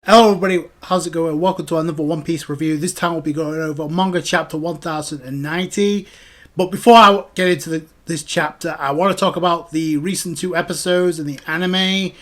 Hello everybody, how's it going? Welcome to another One Piece review. This time we'll be going over Manga chapter 1090. But before I get into this chapter, I want to talk about the recent two episodes in the anime.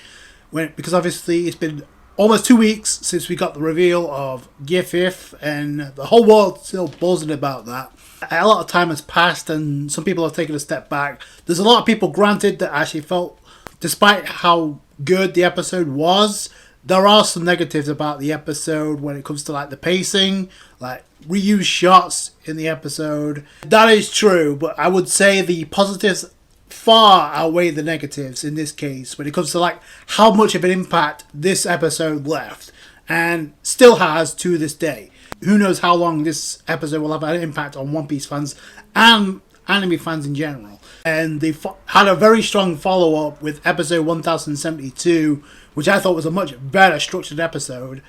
Because obviously it's been almost 2 weeks since we got the reveal of Gear 5th, and the whole world's still buzzing about that. A lot of time has passed and some people have taken a step back. There's a lot of people, granted, that actually felt, despite how good the episode was, there are some negatives about the episode when it comes to like the pacing, like reused shots in the episode. That is true, but I would say the positives far outweigh the negatives in this case when it comes to like how much of an impact this episode left and still has to this day. Who knows how long this episode will have an impact on One Piece fans and anime fans in general. And they had a very strong follow-up with episode 1072, which I thought was a much better structured episode.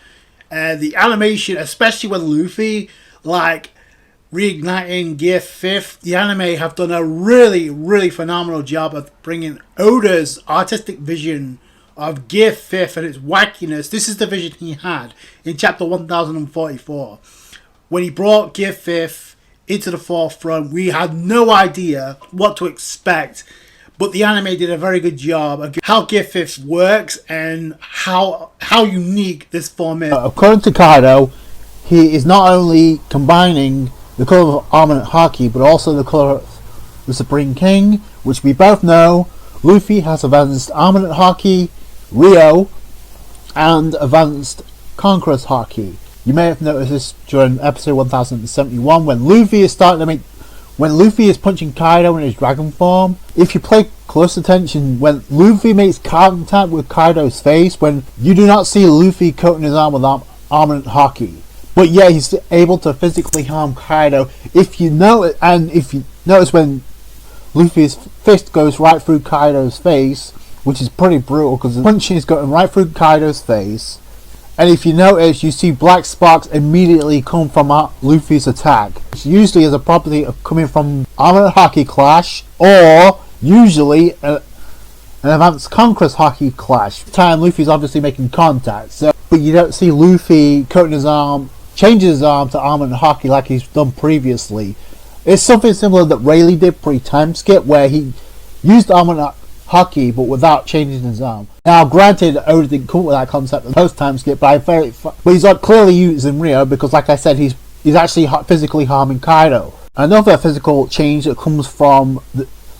The animation, especially with Luffy, like reigniting Gear 5th, the anime have done a really phenomenal job of bringing Oda's artistic vision of Gear 5th and its wackiness. This is the vision he had in chapter 1044. When he brought Gear 5th into the forefront, we had no idea what to expect. But the anime did a very good job of how Gear 5th works and how unique this form is. According to Kaido, he is not only combining the colour of Armament Haki, but also the colour of the Supreme King, which we both know Luffy has advanced Armament Haki, Rio, and advanced Conqueror's Haki. You may have noticed this during episode 1071 when Luffy is punching Kaido in his dragon form. If you pay close attention, when Luffy makes contact with Kaido's face, when you do not see Luffy coating his arm with Armament Haki, but yeah, he's able to physically harm Kaido. If you notice when Luffy's fist goes right through Kaido's face, which is pretty brutal because the punching is going right through Kaido's face. And if you notice, you see black sparks immediately come from Luffy's attack. Which usually is a property of coming from Armament Haki Clash, or usually an advanced Conqueror's Haki Clash. This time Luffy's obviously making contact, but you don't see Luffy coating his arm, changing his arm to Armament Haki like he's done previously. It's something similar that Rayleigh did pre-time skip, where he used Armament Haki but without changing his arm. Now granted, Oda didn't come up with that concept in post time skip, but he's clearly using Rio because, like I said, he's actually physically harming Kaido. Another physical change that comes from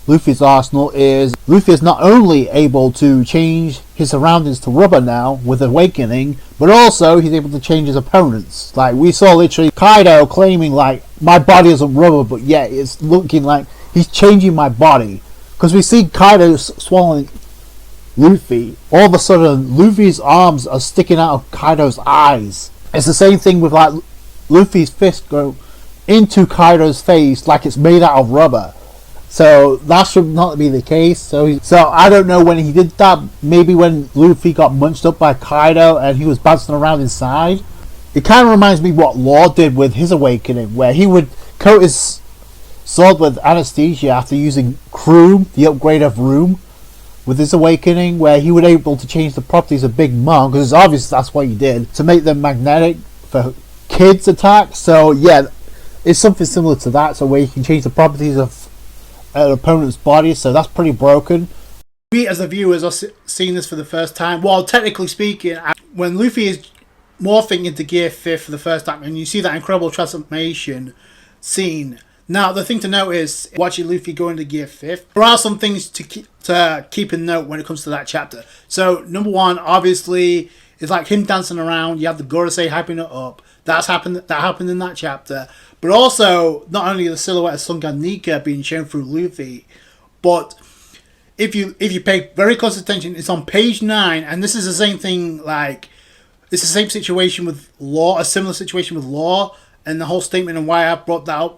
Luffy's arsenal is Luffy is not only able to change his surroundings to rubber now with Awakening, but also he's able to change his opponents. Like we saw literally Kaido claiming like, my body isn't rubber, but yet it's looking like he's changing my body. Because we see Kaido swallowing Luffy. All of a sudden, Luffy's arms are sticking out of Kaido's eyes. It's the same thing with like Luffy's fist go into Kaido's face like it's made out of rubber. So that should not be the case. So I don't know when he did that. Maybe when Luffy got munched up by Kaido and he was bouncing around inside. It kind of reminds me what Law did with his Awakening, where he would coat his sword with anesthesia after using Kroom, the upgrade of Room, with his Awakening, where he was able to change the properties of Big Mom, because it's obvious that's what he did, to make them magnetic for kids' attacks. So yeah, it's something similar to that, so where you can change the properties of an opponent's body, so that's pretty broken. We as the viewers are seeing this for the first time. Well, technically speaking, when Luffy is morphing into Gear 5th for the first time, and you see that incredible transformation scene. Now, the thing to note is, watching Luffy go into Gear 5th, there are some things to keep in note when it comes to that chapter. So, number one, obviously, is like him dancing around. You have the Gorosei hyping it up. That happened in that chapter. But also, not only the silhouette of Sungan Nika being shown through Luffy, but if you pay very close attention, it's on page 9, and this is the same thing, like, it's the same situation with Law, a similar situation with Law, and the whole statement and why I brought that up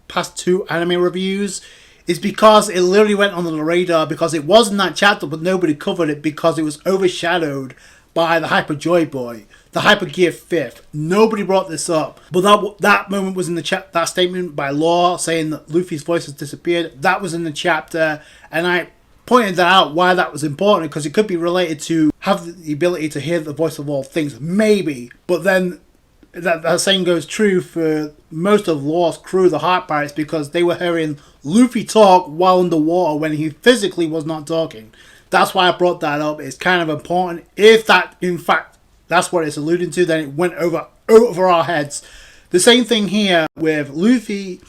past 2 anime reviews is because it literally went on the radar because it was in that chapter, but nobody covered it because it was overshadowed by the Hyper Joy Boy, the Hyper Gear 5th. Nobody brought this up, but that moment was in the that statement by Law saying that Luffy's voice has disappeared. That was in the chapter, and I pointed that out why that was important, because it could be related to have the ability to hear the voice of all things. Maybe. But then that saying goes true for most of Law's crew, the Heart Pirates, because they were hearing Luffy talk while underwater when he physically was not talking. That's why I brought that up. It's kind of important. If that, in fact, that's what it's alluding to, then it went over our heads. The same thing here with Luffy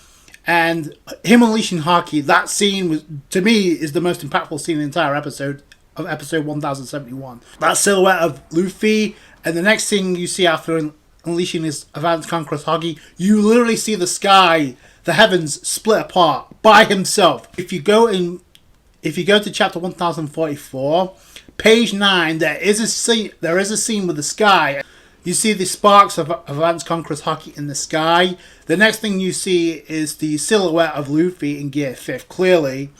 and him unleashing Haki. That scene, was, to me, is the most impactful scene in the entire episode of episode 1071. That silhouette of Luffy, and the next thing you see after unleashing his advanced conqueror's Haki, you literally see the sky, the heavens split apart by himself. If you go to chapter 1044, page 9, there is a scene with the sky. You see the sparks of advanced conqueror's Haki in the sky. The next thing you see is the silhouette of Luffy in Gear 5th, clearly.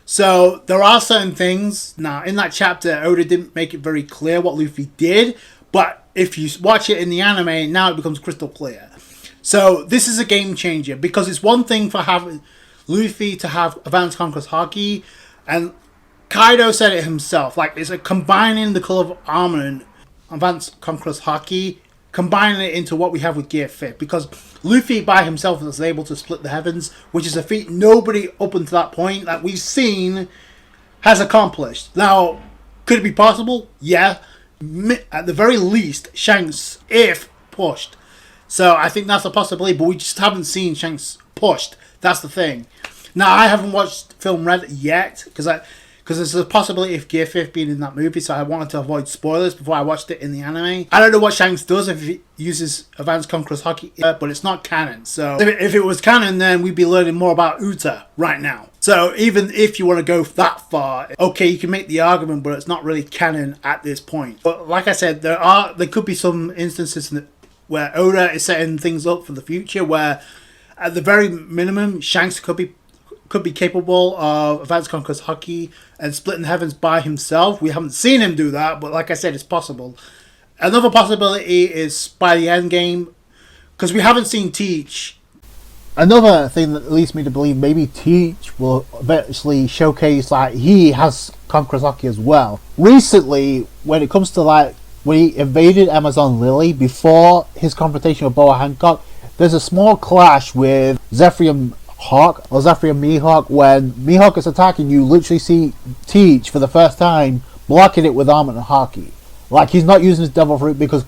So there are certain things. Now, in that chapter, Oda didn't make it very clear what Luffy did, but if you watch it in the anime, now it becomes crystal clear. So this is a game changer, because it's one thing for having Luffy to have advanced conqueror's Haki, and Kaido said it himself, like it's a combining the color of armament, advanced conqueror's Haki, combining it into what we have with Gear 5th, because Luffy by himself is able to split the heavens, which is a feat nobody up until that point that we've seen has accomplished. Now, could it be possible? Yeah. At the very least, Shanks, if pushed. So I think that's a possibility, but we just haven't seen Shanks pushed. That's the thing. Now, I haven't watched Film Red yet, because there's a possibility of Gear 5th being in that movie, so I wanted to avoid spoilers before I watched it in the anime. I don't know what Shanks does if he uses Advanced Conqueror's Haki, but it's not canon. So if it was canon, then we'd be learning more about Uta right now. So even if you want to go that far, okay, you can make the argument, but it's not really canon at this point. But like I said, there could be some instances where Oda is setting things up for the future, where at the very minimum, Shanks could be capable of Advanced Conqueror's Haki and splitting the heavens by himself. We haven't seen him do that, but like I said, it's possible. Another possibility is by the end game, because we haven't seen Teach. Another thing that leads me to believe maybe Teach will eventually showcase like he has Conqueror's Haki as well. Recently, when it comes to like when he invaded Amazon Lily before his confrontation with Boa Hancock, there's a small clash with Zephyr Hawk or Zephyr Mihawk. When Mihawk is attacking, you literally see Teach for the first time blocking it with Armament and Haki. Like he's not using his Devil Fruit because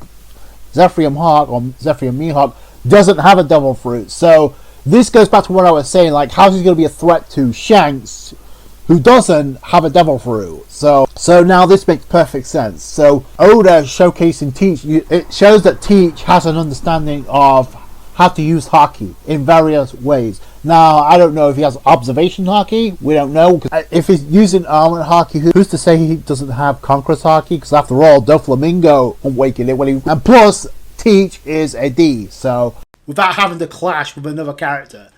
Zephyr Hawk or Zephyr Mihawk doesn't have a Devil Fruit. So this goes back to what I was saying, like how's he going to be a threat to Shanks who doesn't have a Devil Fruit? So now this makes perfect sense. So Oda showcasing Teach, it shows that Teach has an understanding of how to use Haki in various ways. Now, I don't know if he has observation Haki. We don't know. If he's using armor Haki, who's to say he doesn't have Conqueror's Haki? Because after all, Doflamingo awakened it when he... And plus, Teach is a D, so... Without having to clash with another character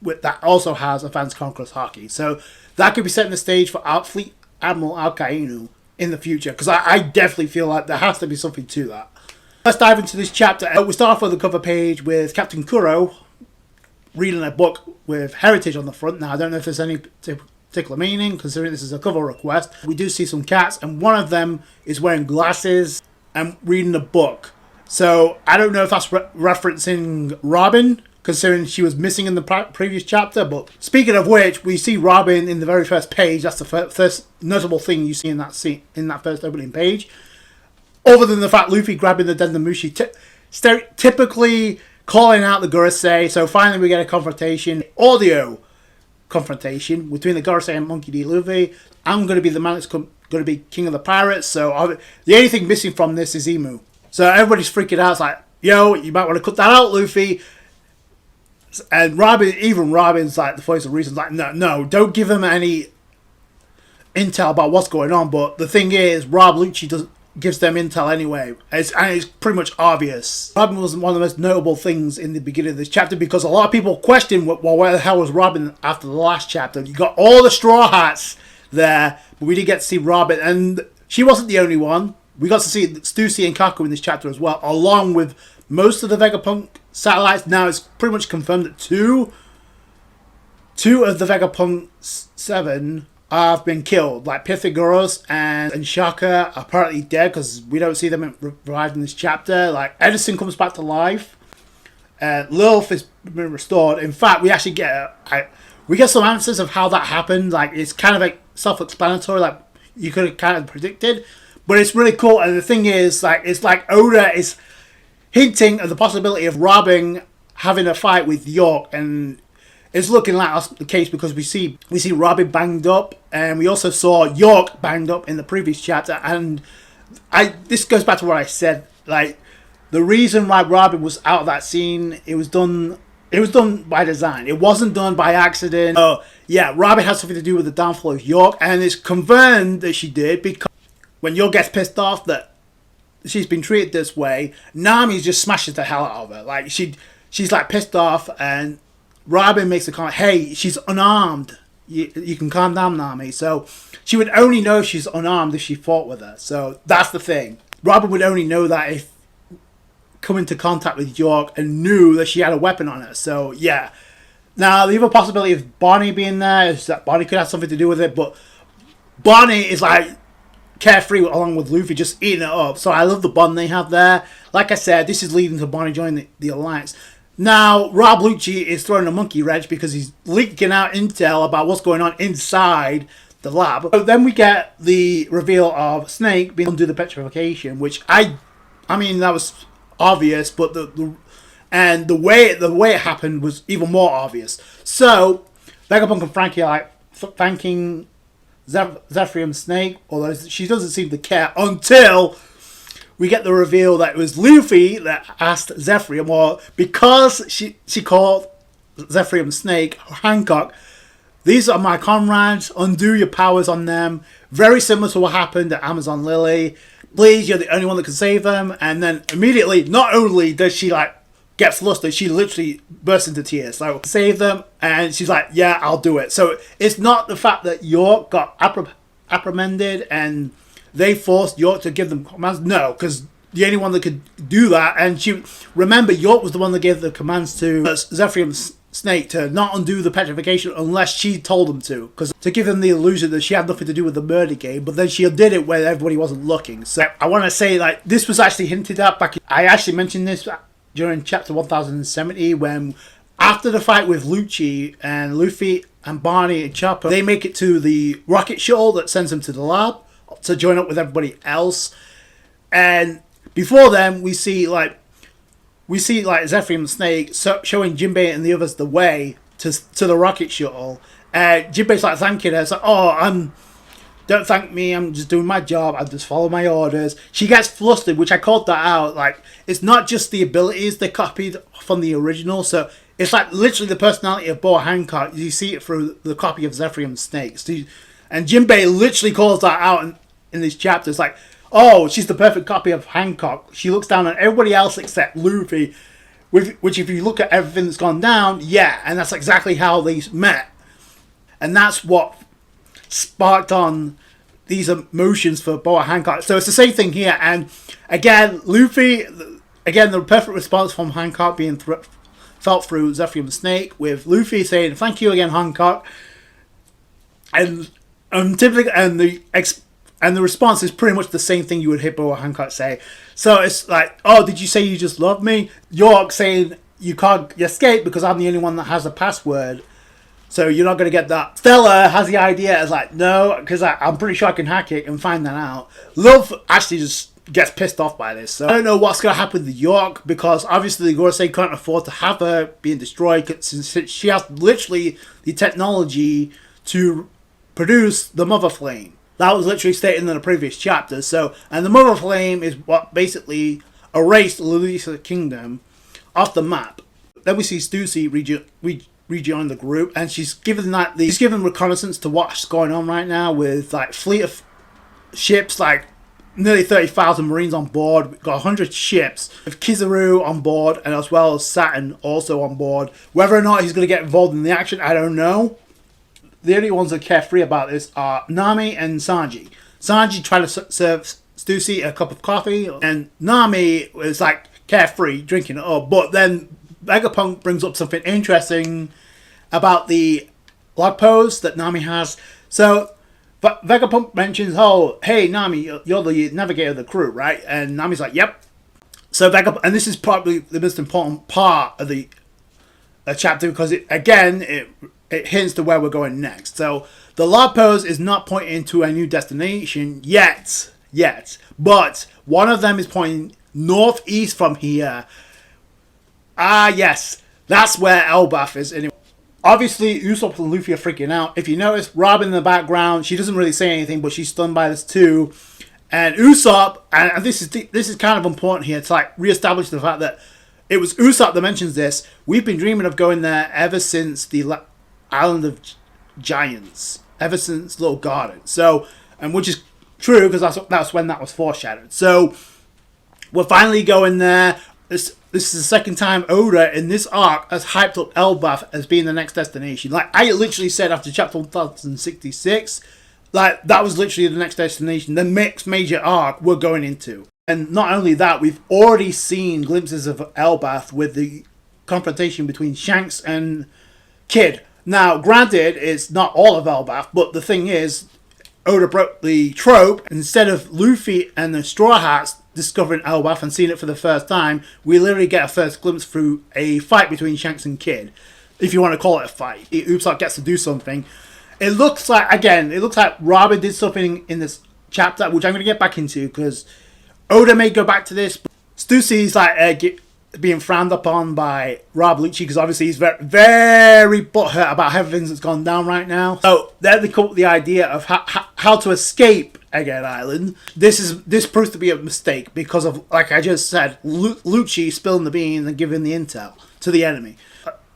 that also has Advanced Conqueror's Haki. So that could be setting the stage for Fleet Admiral Alkainu in the future. Because I definitely feel like there has to be something to that. Let's dive into this chapter. We start off with the cover page with Captain Kuro reading a book with heritage on the front. Now, I don't know if there's any particular meaning, considering this is a cover request. We do see some cats, and one of them is wearing glasses and reading a book. So, I don't know if that's referencing Robin, considering she was missing in the previous chapter. But speaking of which, we see Robin in the very first page. That's the first notable thing you see in that scene, in that first opening page. Other than the fact Luffy grabbing the Dendamushi, typically calling out the Gorosei. So finally we get a confrontation, audio confrontation between the Gorosei and Monkey D. Luffy. I'm going to be the man that's going to be king of the pirates. So the only thing missing from this is Emu. So everybody's freaking out. It's like, yo, you might want to cut that out, Luffy. And Robin's like the voice of reason. Like, no, don't give him any intel about what's going on. But the thing is, Rob Lucci gives them intel anyway. It's pretty much obvious. Robin was one of the most notable things in the beginning of this chapter, because a lot of people question, well, where the hell was Robin after the last chapter? You got all the Straw Hats there, but we didn't get to see Robin. And she wasn't the only one. We got to see Stussy and Kaku in this chapter as well, along with most of the Vegapunk satellites. Now it's pretty much confirmed that two of the Vegapunk 7 have been killed. Like Pythagoras and Shaka are apparently dead because we don't see them revived in this chapter. Like Edison comes back to life. Lilith has been restored. In fact, we actually get some answers of how that happened. Like it's kind of like self-explanatory. Like you could have kind of predicted, but it's really cool. And the thing is, like it's like Oda is hinting at the possibility of Robin having a fight with York, and it's looking like that's the case because we see Robin banged up, and we also saw York banged up in the previous chapter. And this goes back to what I said. Like the reason why Robin was out of that scene, it was done by design. It wasn't done by accident. Oh yeah, Robin has something to do with the downfall of York, and it's confirmed that she did because when York gets pissed off that she's been treated this way, Nami just smashes the hell out of her. Like she's like pissed off, and Robin makes a comment, hey, she's unarmed. You can calm down, Nami. So she would only know she's unarmed if she fought with her. So that's the thing. Robin would only know that if come into contact with York and knew that she had a weapon on her. So yeah. Now the other possibility of Bonnie being there is that Bonnie could have something to do with it, but Bonnie is like carefree along with Luffy, just eating it up. So I love the bond they have there. Like I said, this is leading to Bonnie joining the Alliance. Now, Rob Lucci is throwing a monkey wrench because he's leaking out intel about what's going on inside the lab. So then we get the reveal of Snake being undo the petrification, which I mean that was obvious, but the way it happened was even more obvious. So Vegapunk and Frankie are like thanking Zephyr and Snake, although she doesn't seem to care until we get the reveal that it was Luffy that asked Zephyr, or because she called Zephyr Snake Hancock, these are my comrades, undo your powers on them. Very similar to what happened at Amazon Lily. Please, you're the only one that can save them. And then immediately, not only does she like get flustered, she literally bursts into tears. So save them, and she's like, yeah, I'll do it. So it's not the fact that York got apprehended and they forced York to give them commands. No, because the only one that could do that, and remember, York was the one that gave the commands to Zephyr and Snake to not undo the petrification unless she told them to give them the illusion that she had nothing to do with the murder game, but then she did it when everybody wasn't looking. So I want to say, like, this was actually hinted at back. I actually mentioned this during chapter 1070 when, after the fight with Lucci and Luffy and Barney and Chopper, they make it to the rocket shuttle that sends them to the lab to join up with everybody else. And before then, we see Zephyr and Snake showing Jinbei and the others the way to the rocket shuttle. Jinbei's like thanking her. It's like, don't thank me, I'm just doing my job, I just follow my orders. She gets flustered, which I called that out. Like, it's not just the abilities they copied from the original, so it's like literally the personality of Boa Hancock. You see it through the copy of Zephyr and Snake. And Jinbei literally calls that out in this chapter. It's like, oh, she's the perfect copy of Hancock. She looks down on everybody else except Luffy, which if you look at everything that's gone down, yeah, and that's exactly how they met. And that's what sparked on these emotions for Boa Hancock. So it's the same thing here. And again, Luffy, the perfect response from Hancock being felt through Zephyr and Snake, with Luffy saying, thank you again, Hancock. And typically, and the response is pretty much the same thing you would hear Boa Hancock say. So it's like, oh, did you say you just love me? York saying you can't escape because I'm the only one that has a password. So you're not going to get that. Stella has the idea as like, no, because I'm pretty sure I can hack it and find that out. Love actually just gets pissed off by this. So I don't know what's going to happen with York, because obviously the Gorosei can't afford to have her being destroyed since she has literally the technology to produce the Mother Flame. That was literally stated in the previous chapter. So, and the Mother Flame is what basically erased Lolita Kingdom off the map. Then we see Stussy rejoin the group, and she's given reconnaissance to what's going on right now with like fleet of ships, like nearly 30,000 Marines on board. We've got 100 ships with Kizaru on board, and as well as Saturn also on board. Whether or not he's going to get involved in the action, I don't know. The only ones that care free about this are Nami and Sanji. Sanji tried to serve Stussy a cup of coffee, and Nami was like carefree, drinking it up. But then Vegapunk brings up something interesting about the log pose that Nami has. So Vegapunk mentions, "Oh, hey Nami, you're the navigator of the crew, right?" And Nami's like, "Yep." So Vegapunk, and this is probably the most important part of the chapter because it hints to where we're going next. So the log pose is not pointing to a new destination yet, but one of them is pointing northeast from here. Yes, that's where Elbaf is. Anyway, obviously Usopp and Luffy are freaking out. If you notice, Robin in the background, she doesn't really say anything, but she's stunned by this too. And Usopp, and this is kind of important here to like reestablish the fact that it was Usopp that mentions this. We've been dreaming of going there ever since the Island of Giants, ever since Little Garden. So, and which is true because that's when that was foreshadowed. So, we're finally going there. This is the second time Oda in this arc has hyped up Elbaf as being the next destination. Like I literally said after chapter 1066, like that was literally the next destination, the next major arc we're going into. And not only that, we've already seen glimpses of Elbaf with the confrontation between Shanks and Kid. Now, granted, it's not all of Elbaf, but the thing is, Oda broke the trope. Instead of Luffy and the Straw Hats discovering Elbaf and seeing it for the first time, we literally get a first glimpse through a fight between Shanks and Kid, if you want to call it a fight. Usopp gets to do something. It looks like Robin did something in this chapter, which I'm going to get back into because Oda may go back to this. Stussy's like being frowned upon by Rob Lucci because obviously he's very, very butthurt about everything that's gone down right now. So then they come up with the idea of how to escape Egghead Island. This proves to be a mistake because of, like I just said, Lucci spilling the beans and giving the intel to the enemy.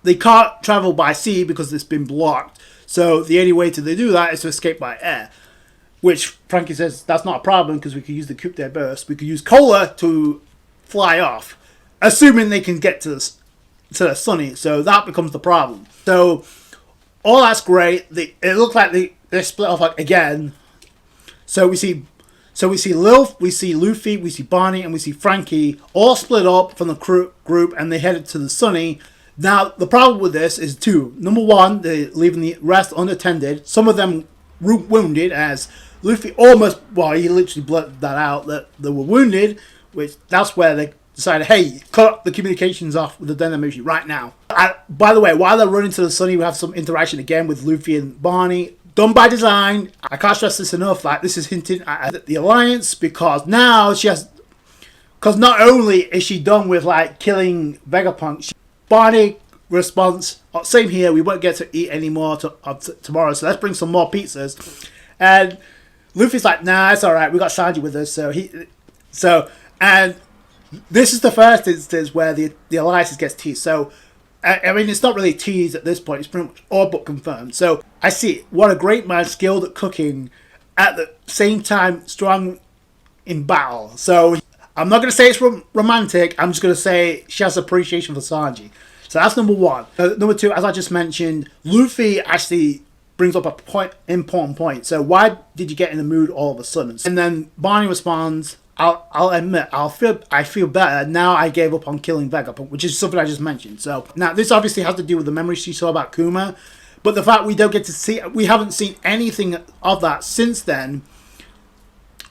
They can't travel by sea because it's been blocked. So the only way to do that is to escape by air. Which Frankie says that's not a problem because we could use the Coupe de Burst. We could use Cola to fly off, assuming they can get to the Sunny. So that becomes the problem. So all that's great. It looks like they split off like again. So we see Lil, we see Luffy, we see Barney, and we see Frankie all split up from the group, and they headed to the Sunny. Now the problem with this is two. Number one, they're leaving the rest unattended. Some of them wounded, as Luffy he literally blurted that out that they were wounded, which that's where they decided, hey, cut the communications off with the Dendamushi right now. By the way, while they're running to the Sunny, we have some interaction again with Luffy and Barney. Done by design. I can't stress this enough. Like this is hinting at the Alliance because now because not only is she done with like killing Vegapunk, Barney response, same here, we won't get to eat anymore tomorrow, so let's bring some more pizzas. And Luffy's like, nah, it's alright, we got Sanji with us, and this is the first instance where the Alliance gets teased. So I mean, it's not really teased at this point, it's pretty much all but confirmed. So I see what a great man, skilled at cooking, at the same time strong in battle. So I'm not going to say it's romantic, I'm just going to say she has appreciation for Sanji. So that's number one. Number two, as I just mentioned, Luffy actually brings up a important point. So why did you get in the mood all of a sudden? And then Barney responds, I'll admit, I feel better now I gave up on killing Vegapunk, which is something I just mentioned. So now this obviously has to do with the memories she saw about Kuma, but the fact we haven't seen anything of that since then.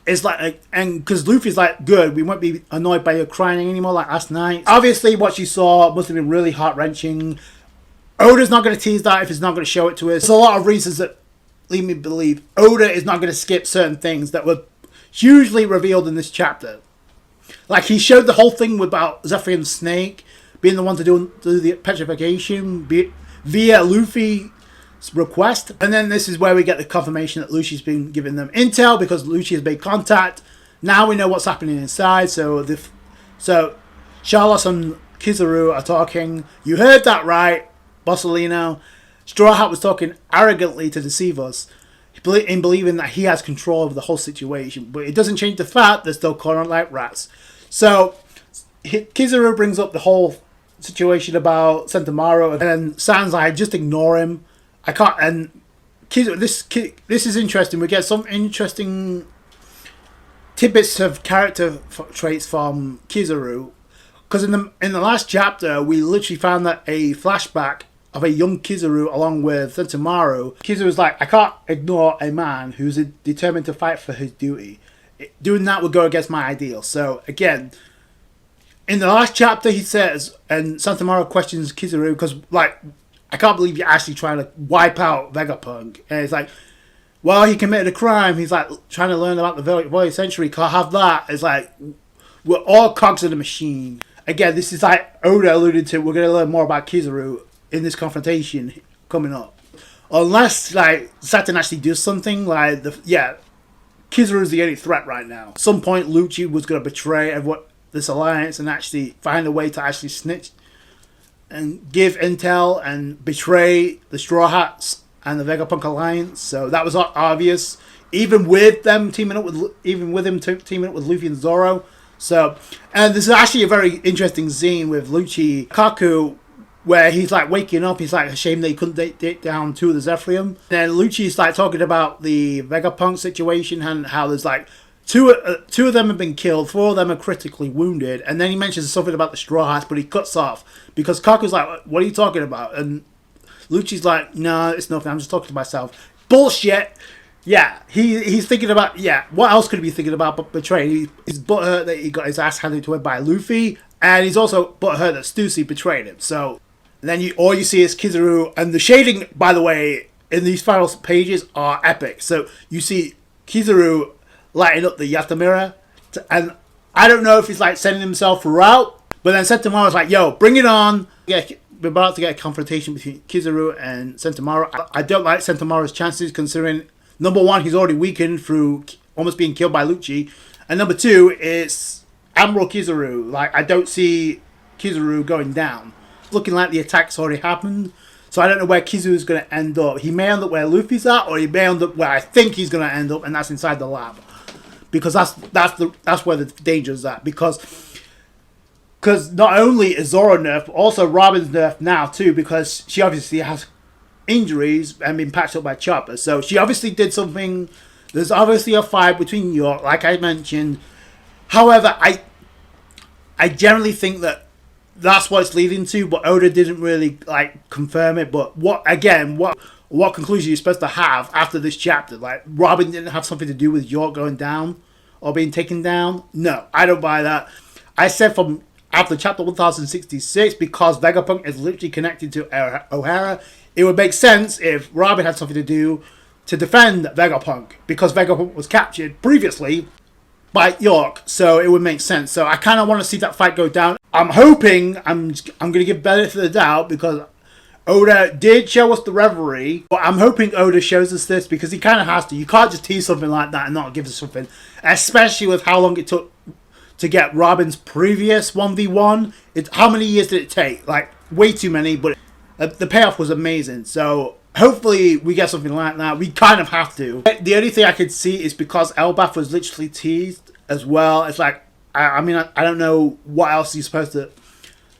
It's like, and because Luffy's like, good, we won't be annoyed by her crying anymore like last night. Obviously, what she saw must have been really heart-wrenching. Oda's not going to tease that if he's not going to show it to us. There's a lot of reasons that lead me to believe Oda is not going to skip certain things that were hugely revealed in this chapter. Like, he showed the whole thing about Zephyr and Snake being the one to do the petrification via Luffy request, and then this is where we get the confirmation that Lucy's been giving them intel because Lucy has made contact. Now we know what's happening inside. So Charlotte and Kizaru are talking. You heard that right, Bossolino. Straw Hat was talking arrogantly to deceive us, in believing that he has control over the whole situation. But it doesn't change the fact they're still cornered like rats. So Kizaru brings up the whole situation about Sentomaru, and then sounds like just ignore him. I can't, and this is interesting. We get some interesting tidbits of character traits from Kizaru, because in the last chapter we literally found that a flashback of a young Kizaru along with Sentomaru. Kizaru's like, I can't ignore a man who's determined to fight for his duty. Doing that would go against my ideal. So again, in the last chapter he says, and Sentomaru questions Kizaru because like, I can't believe you're actually trying to wipe out Vegapunk. And it's like, well, he committed a crime. He's like trying to learn about the voice century. Can't have that. It's like, we're all cogs in the machine. Again, this is like Oda alluded to. We're going to learn more about Kizaru in this confrontation coming up. Unless like Saturn actually does something, like Kizaru is the only threat right now. At some point, Lucci was going to betray this alliance and actually find a way to actually snitch and give intel and betray the Straw Hats and the Vegapunk alliance. So that was obvious, even with them teaming up with teaming up with Luffy and Zoro. So, and this is actually a very interesting scene with Lucci Kaku, where he's like waking up. He's like ashamed that he couldn't take down two of the Zephyrium. Then Lucci's like talking about the Vegapunk situation and how there's like two of them have been killed, 4 of them are critically wounded, and then he mentions something about the Straw Hats, but he cuts off because Kaku's like, "What are you talking about?" And Lucci's like, "No, it's nothing. I'm just talking to myself." Bullshit. Yeah, he's thinking about, what else could he be thinking about but betraying? He's butthurt that he got his ass handed to him by Luffy, and he's also butthurt that Stussy betrayed him. So, then all you see is Kizaru, and the shading, by the way, in these final pages are epic. So, you see Kizaru lighting up the Yatamura, and I don't know if he's like sending himself throughout, but then Sentomaru's like, yo, bring it on. Yeah, we're about to get a confrontation between Kizaru and Sentomaru. I don't like Sentomaru's chances considering, number one, he's already weakened through almost being killed by Lucci. And number two, it's Admiral Kizaru. Like, I don't see Kizaru going down. It's looking like the attack's already happened. So I don't know where Kizaru's going to end up. He may end up where Luffy's at, or he may end up where I think he's going to end up, and that's inside the lab. Because that's where the danger is at. Because not only is Zoro nerfed, but also Robin's nerfed now too, because she obviously has injuries and been patched up by Chopper. So she obviously did something. There's obviously a fight between York, like I mentioned. However, I generally think that that's what it's leading to, but Oda didn't really like confirm it. But what conclusion you're supposed to have after this chapter? Like, Robin didn't have something to do with York going down or being taken down? No, I don't buy that. I said from after chapter 1066, because Vegapunk is literally connected to O'Hara, it would make sense if Robin had something to do to defend Vegapunk, because Vegapunk was captured previously by York, so it would make sense. So I kind of want to see that fight go down. I'm hoping, I'm going to give benefit of the doubt, because Oda did show us the Reverie, but I'm hoping Oda shows us this, because he kind of has to. You can't just tease something like that and not give us something, especially with how long it took to get Robin's previous 1v1. How many years did it take? Like, way too many, but the payoff was amazing. So hopefully we get something like that. We kind of have to. The only thing I could see is because Elbaf was literally teased as well. It's like, I mean, I don't know what else you're supposed to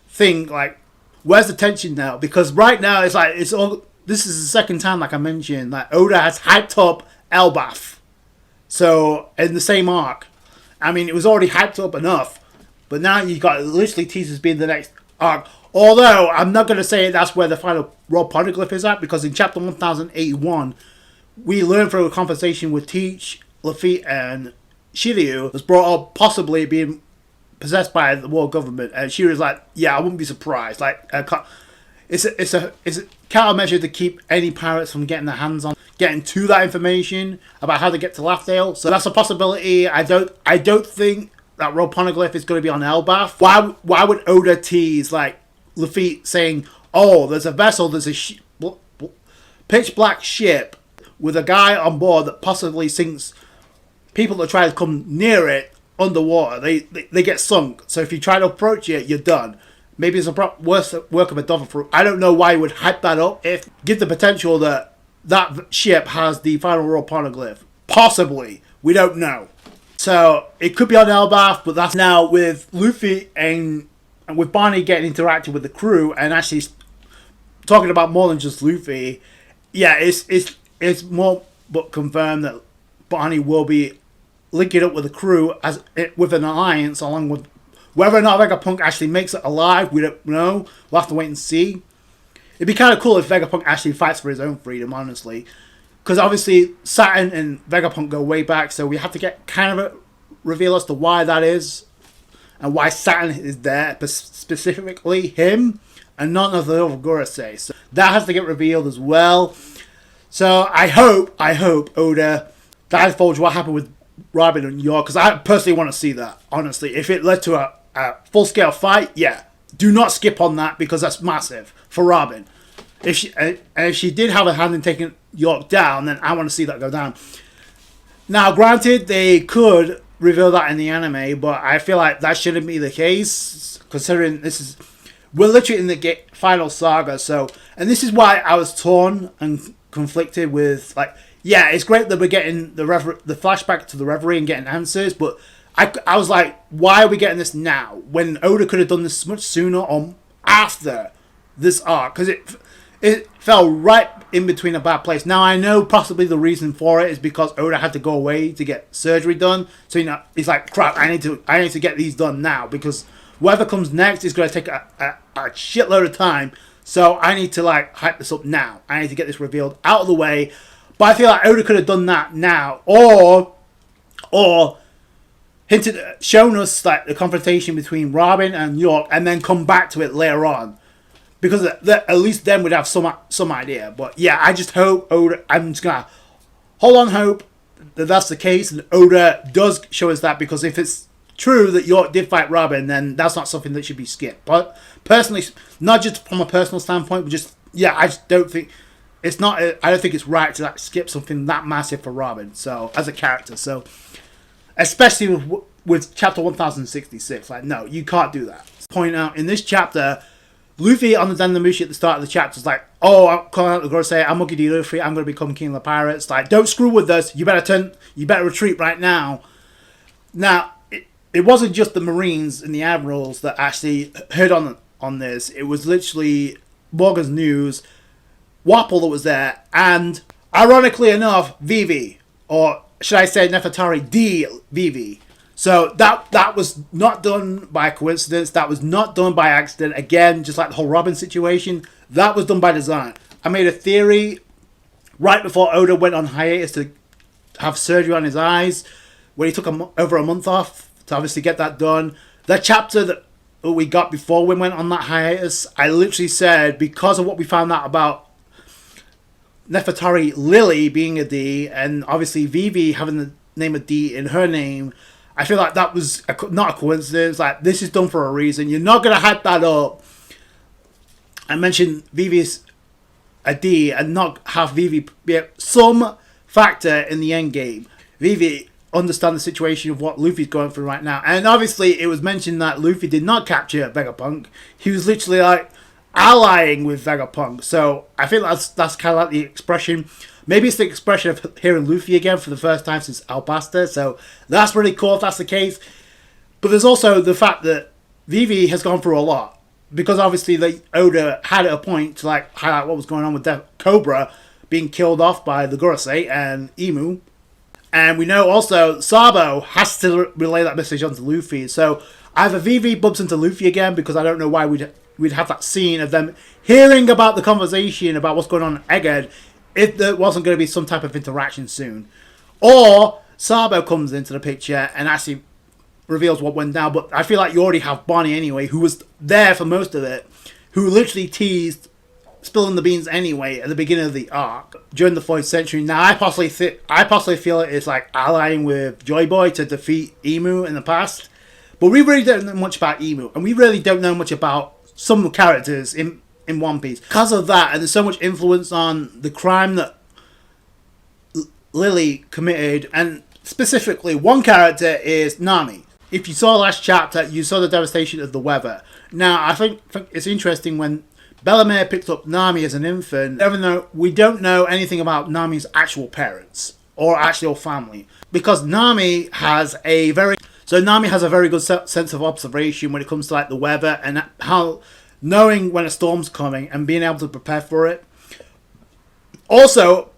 think. Like, where's the tension now? Because right now it's like, this is the second time, like I mentioned, like Oda has hyped up Elbaf. So in the same arc, I mean, it was already hyped up enough, but now you got literally teasers being the next arc. Although I'm not going to say that's where the final raw poneglyph is at, because in chapter 1081, we learned through a conversation with Teach, Luffy, and Shiryu was brought up possibly being possessed by the world government, and Shiryu's like, yeah, I wouldn't be surprised. Like, it's a countermeasure to keep any pirates from getting their hands on getting to that information about how to get to Laughdale. So that's a possibility. I don't think that raw poneglyph is going to be on Elbaf. Why would Oda tease like Luffy saying, "Oh, there's a vessel, there's a pitch black ship with a guy on board that possibly sinks people that try to come near it underwater. They get sunk. So if you try to approach it, you're done." Maybe it's a worse work of a dolphin fruit. I don't know why you would hype that up. If give the potential that ship has the final raw poneglyph. Possibly. We don't know. So it could be on Elbaf, but that's now with Luffy and with Barney getting interacted with the crew and actually talking about more than just Luffy. Yeah, it's more but confirmed that Barney will be linking up with the crew as with an alliance, along with whether or not Vegapunk actually makes it alive. We don't know. We'll have to wait and see. It'd be kind of cool if Vegapunk actually fights for his own freedom, honestly. Because obviously Saturn and Vegapunk go way back, so we have to get kind of a reveal as to why that is. And why Saturn is there, specifically him, and none of the other Gorosei. So that has to get revealed as well. So I hope Oda divulge what happened with Robin and York, because I personally want to see that, honestly. If it led to a full-scale fight, yeah. Do not skip on that, because that's massive for Robin. If she did have a hand in taking York down, then I want to see that go down. Now, granted, they could reveal that in the anime, but I feel like that shouldn't be the case, considering we're literally in the final saga. So, and this is why I was torn and conflicted with, like, yeah, it's great that we're getting the flashback to the Reverie and getting answers, but I was like, why are we getting this now when Oda could have done this much sooner or after this arc? Because it fell right in between a bad place. Now, I know possibly the reason for it is because Oda had to go away to get surgery done. So, you know, he's like, crap, I need to get these done now, because whatever comes next is going to take a shitload of time. So I need to, like, hype this up now. I need to get this revealed out of the way. But I feel like Oda could have done that now, or shown us, like, the confrontation between Robin and York, and then come back to it later on. Because at least then we'd have some idea. But yeah, I just hope Oda. I'm just gonna hold on hope that that's the case, and Oda does show us that. Because if it's true that York did fight Robin, then that's not something that should be skipped. But personally, not just from a personal standpoint, but just, yeah, I just don't think it's not. I don't think it's right to, like, skip something that massive for Robin. So as a character, so especially with chapter 1066, like, no, you can't do that. Point out in this chapter, Luffy on the Dendamushi at the start of the chapter is like, oh, I'm calling out the Gorosei, I'm Muggy Luffy, I'm going to become king of the pirates. Like, don't screw with us. You better retreat right now. Now, it wasn't just the Marines and the Admirals that actually heard on this. It was literally Morgan's News, Wapple that was there, and ironically enough, Vivi, or should I say Nefertari D. Vivi. So that was not done by coincidence. That was not done by accident. Again, just like the whole Robin situation, that was done by design. I made a theory right before Oda went on hiatus to have surgery on his eyes, when he took over a month off to obviously get that done. The chapter that we got before we went on that hiatus, I literally said, because of what we found out about Nefertari Lily being a D, and obviously Vivi having the name of D in her name, I feel like that was not a coincidence. Like, this is done for a reason. You're not going to hype that up and mention Vivi's a D and not have Vivi be some factor in the end game. Vivi understand the situation of what Luffy's going through right now. And obviously, it was mentioned that Luffy did not capture Vegapunk. He was literally, like, allying with Vegapunk. So I think that's kind of like the expression. Maybe it's the expression of hearing Luffy again for the first time since Alabasta. So that's really cool if that's the case. But there's also the fact that Vivi has gone through a lot. Because obviously Oda had a point to, like, highlight what was going on with Cobra being killed off by the Gorosei and Imu. And we know also Sabo has to relay that message onto Luffy. So either Vivi bumps into Luffy again, because I don't know why we'd have that scene of them hearing about the conversation about what's going on in Egghead, if there wasn't going to be some type of interaction soon. Or Sabo comes into the picture and actually reveals what went down. But I feel like you already have Bonnie anyway, who was there for most of it, who literally teased spilling the beans anyway at the beginning of the arc during the 4th century. Now, I possibly feel it is like allying with Joy Boy to defeat Emu in the past. But we really don't know much about Emu, and we really don't know much about some characters in One Piece. Because of that, and there's so much influence on the crime that Lily committed, and specifically one character is Nami. If you saw last chapter, you saw the devastation of the weather. Now, I think it's interesting when Bellamere picked up Nami as an infant, even though we don't know anything about Nami's actual parents or actual family. Because Nami has a very good sense of observation when it comes to, like, the weather and how knowing when a storm's coming and being able to prepare for it. Also,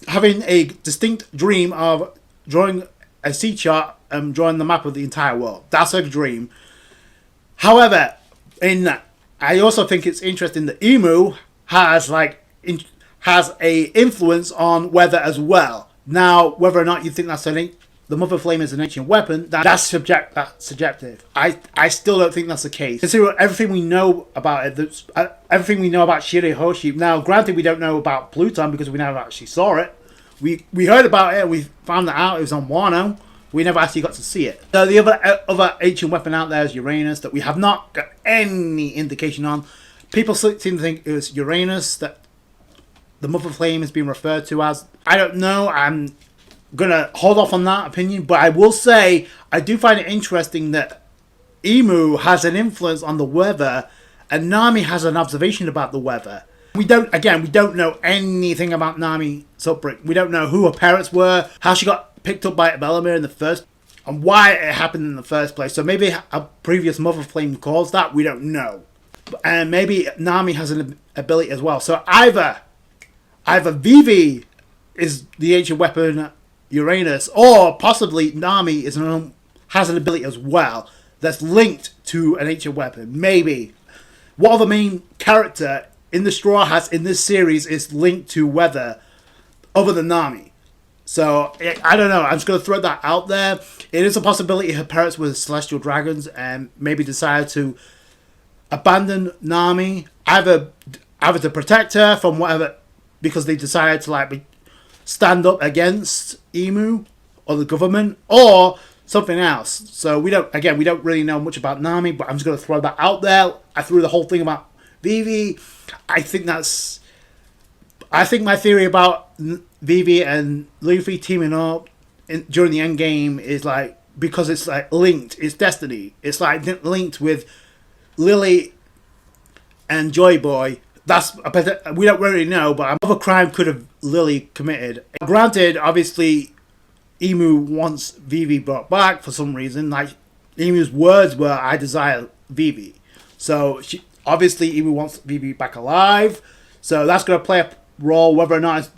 having a distinct dream of drawing a sea chart and drawing the map of the entire world. That's her dream. However, I also think it's interesting that Emu has has a influence on weather as well. Now, whether or not you think that's the Mother Flame is an ancient weapon, that's subjective. I still don't think that's the case. Considering everything we know about it, everything we know about Shirahoshi. Now, granted, we don't know about Pluton because we never actually saw it. We heard about it, we found that out, it was on Wano. We never actually got to see it. So the other ancient weapon out there is Uranus that we have not got any indication on. People seem to think it was Uranus that the Mother Flame is being referred to as. I don't know. I'm gonna hold off on that opinion, but I will say I do find it interesting that Imu has an influence on the weather, and Nami has an observation about the weather. We don't know anything about Nami Subbrick. We don't know who her parents were, how she got picked up by Bellamere in the first, and why it happened in the first place. So maybe a previous Mother Flame caused that. We don't know, and maybe Nami has an ability as well. So either Vivi is the ancient weapon Uranus, or possibly Nami has an ability as well that's linked to an ancient weapon. Maybe. What other main character in the Straw Hats in this series is linked to weather other than Nami? So, I don't know. I'm just going to throw that out there. It is a possibility her parents were celestial dragons and maybe decided to abandon Nami, either to protect her from whatever, because they decided to stand up against Imu or the government, or something else. So we don't really know much about Nami, but I'm just going to throw that out there. I threw the whole thing about Vivi. I think my theory about Vivi and Luffy teaming up during the end game is because it's linked. It's destiny. It's linked with Lily and Joy Boy. We don't really know, but another crime could have Lily committed. Granted, obviously, Imu wants Vivi brought back for some reason. Imu's words were, "I desire Vivi." So obviously Imu wants Vivi back alive. So that's going to play a role. Whether or not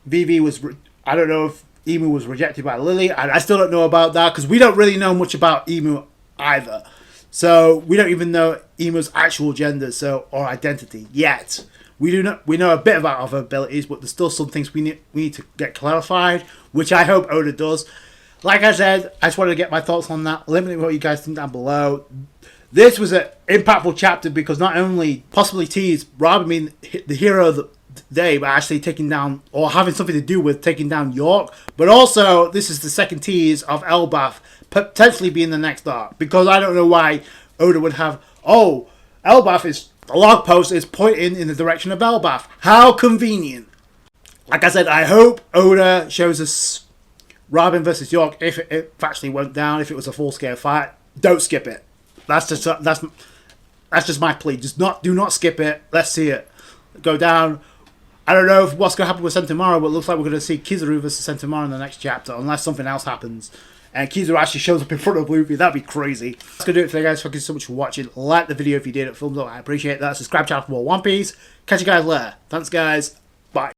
Vivi was, I don't know if Imu was rejected by Lily. I still don't know about that because we don't really know much about Imu either. So we don't even know Imu's actual gender or identity yet. We know a bit about her abilities, but there's still some things we need to get clarified, which I hope Oda does. Like I said, I just wanted to get my thoughts on that. Let me know what you guys think down below. This was an impactful chapter because not only possibly Teased Robin being the hero of the day, but actually taking down or having something to do with taking down York, but also this is the second tease of Elbaf potentially being the next arc, because I don't know why Oda would have, Elbaf is, the log post is pointing in the direction of Elbaf. How convenient. Like I said, I hope Oda shows us Robin versus York if it actually went down, if it was a full-scale fight. Don't skip it. That's just my plea. Do not skip it. Let's see it go down. I don't know what's going to happen with Sentomaro, but it looks like we're going to see Kizaru versus Sentomaro in the next chapter, unless something else happens. And Kizaru actually shows up in front of Luffy. That'd be crazy. That's going to do it today, guys. Thank you so much for watching. Like the video if you did it. Thumbs up. I appreciate that. Subscribe channel for more One Piece. Catch you guys later. Thanks, guys.